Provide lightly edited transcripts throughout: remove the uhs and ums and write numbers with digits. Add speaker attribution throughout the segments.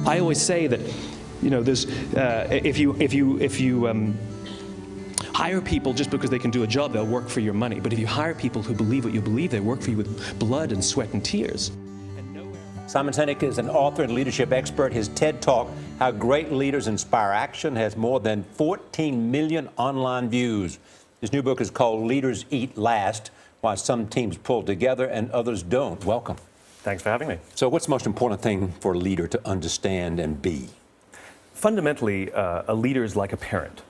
Speaker 1: I always say that, there's if you hire people just because they can do a job, they'll work for your money. But if you hire people who believe what you believe, they work for you with blood and sweat and tears.
Speaker 2: Simon Sinek is an author and leadership expert. His TED Talk, How Great Leaders Inspire Action, has more than 14 million online views. His new book is called Leaders Eat Last, Why Some Teams Pull Together and Others Don't. Welcome.
Speaker 1: Thanks for having me.
Speaker 2: So what's the most important thing for a leader to understand and be?
Speaker 1: Fundamentally, a leader is like a parent.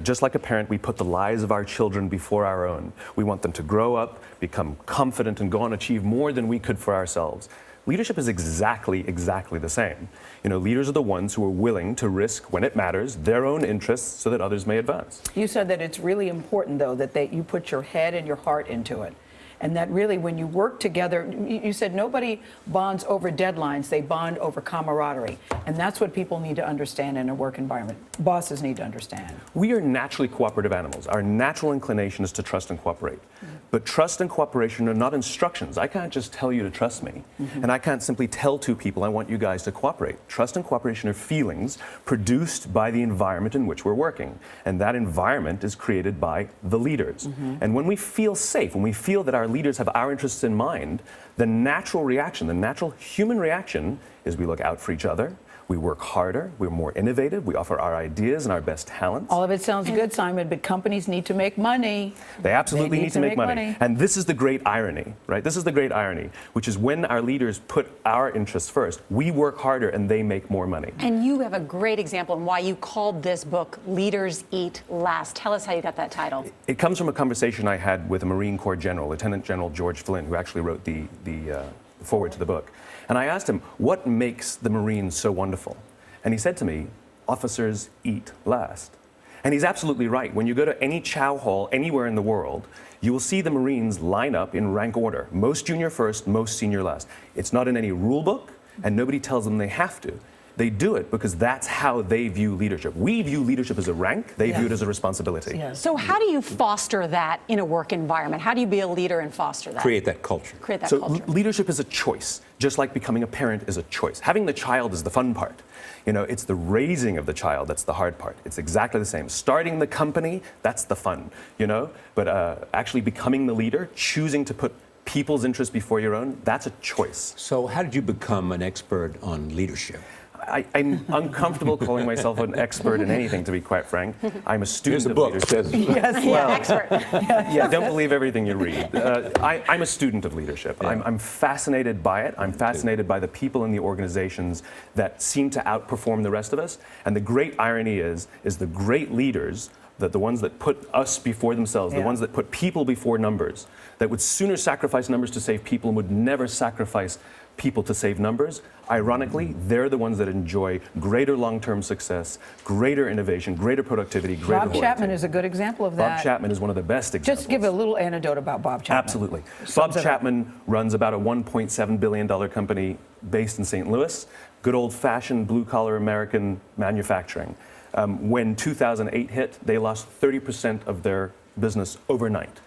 Speaker 1: Just like a parent, we put the lives of our children before our own. We want them to grow up, become confident, and go on and achieve more than we could for ourselves. Leadership is exactly the same. Leaders are the ones who are willing to risk, when it matters, their own interests so that others may advance.
Speaker 3: You said that it's really important, though, that you put your head and your heart into it. And that really, when you work together, you said nobody bonds over deadlines, they bond over camaraderie. And that's what people need to understand in a work environment. Bosses need to understand.
Speaker 1: We are naturally cooperative animals. Our natural inclination is to trust and cooperate. But trust and cooperation are not instructions. I can't just tell you to trust me. And I can't simply tell two people, I want you guys to cooperate. Trust and cooperation are feelings produced by the environment in which we're working. And that environment is created by the leaders. And when we feel safe, when we feel that our leaders have our interests in mind, the natural reaction, the natural human reaction is we look out for each other, we work harder, we're more innovative, we offer our ideas and our best talents.
Speaker 3: All of it sounds good, Simon, but companies need to make money.
Speaker 1: They absolutely need to make money. And this is the great irony, right? This is the great irony, which is when our leaders put our interests first, we work harder and they make more money.
Speaker 4: And you have a great example in why you called this book Leaders Eat Last. Tell us how you got that title.
Speaker 1: It comes from a conversation I had with a Marine Corps general, Lieutenant General George Flynn, who actually wrote the foreword to the book. And I asked him, what makes the Marines so wonderful? And he said to me, officers eat last. And he's absolutely right. When you go to any chow hall anywhere in the world, you will see the Marines line up in rank order. Most junior first, most senior last. It's not in any rule book, and nobody tells them they have to. They do it because that's how they view leadership. We view leadership as a rank, they view it as a responsibility.
Speaker 4: So how do you foster that in a work environment? How do you be a leader and foster that?
Speaker 2: Create that culture.
Speaker 4: Create that culture.
Speaker 1: Leadership is a choice, just like becoming a parent is a choice. Having the child is the fun part. It's the raising of the child that's the hard part. It's exactly the same. Starting the company, that's the fun, But actually becoming the leader, choosing to put people's interests before your own, that's a choice.
Speaker 2: So how did you become an expert on leadership?
Speaker 1: I'm uncomfortable calling myself an expert in anything, to be quite frank. I'm a student of leadership.
Speaker 3: Yes,
Speaker 4: well, expert.
Speaker 1: Yeah, don't believe everything you read. I'm a student of leadership. Yeah. I'm fascinated by it. I'm fascinated by the people in the organizations that seem to outperform the rest of us. And the great irony is the great leaders, the ones that put us before themselves, the ones that put people before numbers, that would sooner sacrifice numbers to save people and would never sacrifice people to save numbers, ironically, they're the ones that enjoy greater long-term success, greater innovation, greater productivity, greater
Speaker 3: Bob Chapman is a good example of that.
Speaker 1: Bob Chapman is one of the best examples.
Speaker 3: Just give a little anecdote about Bob Chapman.
Speaker 1: Absolutely. Bob Chapman runs about a $1.7 billion company based in St. Louis, good old-fashioned blue-collar American manufacturing. When 2008 hit, they lost 30% of their business overnight.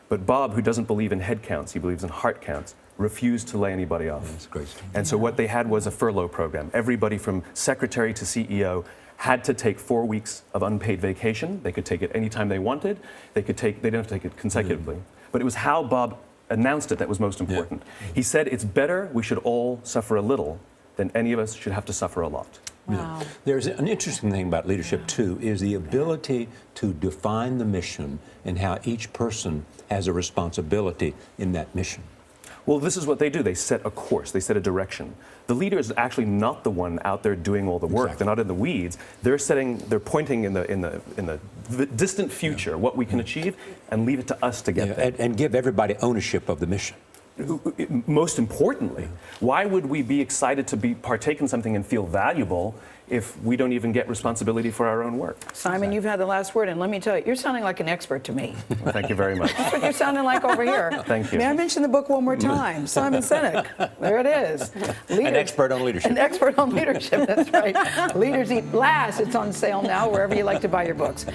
Speaker 1: But Bob, who doesn't believe in head counts, he believes in heart counts, refused to lay anybody off.
Speaker 2: That's great.
Speaker 1: And so what they had was a furlough program. Everybody from secretary to CEO had to take 4 weeks of unpaid vacation. They could take it anytime they wanted. They didn't have to take it consecutively. But it was how Bob announced it that was most important. He said, it's better we should all suffer a little than any of us should have to suffer a lot.
Speaker 4: Wow.
Speaker 2: There's an interesting thing about leadership, too, is the ability to define the mission and how each person has a responsibility in that mission.
Speaker 1: Well, this is what they do. They set a course. They set a direction. The leader is actually not the one out there doing all the work. Exactly. They're not in the weeds. They're pointing in the distant future what we can achieve and leave it to us to get there.
Speaker 2: And give everybody ownership of the mission.
Speaker 1: Most importantly, why would we be excited to partake in something and feel valuable if we don't even get responsibility for our own work?
Speaker 3: Simon, you've had the last word, and let me tell you, you're sounding like an expert to me.
Speaker 1: Well, thank you very much.
Speaker 3: That's what you're sounding like over here.
Speaker 1: Thank you.
Speaker 3: May I mention the book one more time? Simon Sinek. There it is.
Speaker 2: An expert on leadership.
Speaker 3: An expert on leadership, that's right. Leaders Eat Last. It's on sale now wherever you like to buy your books.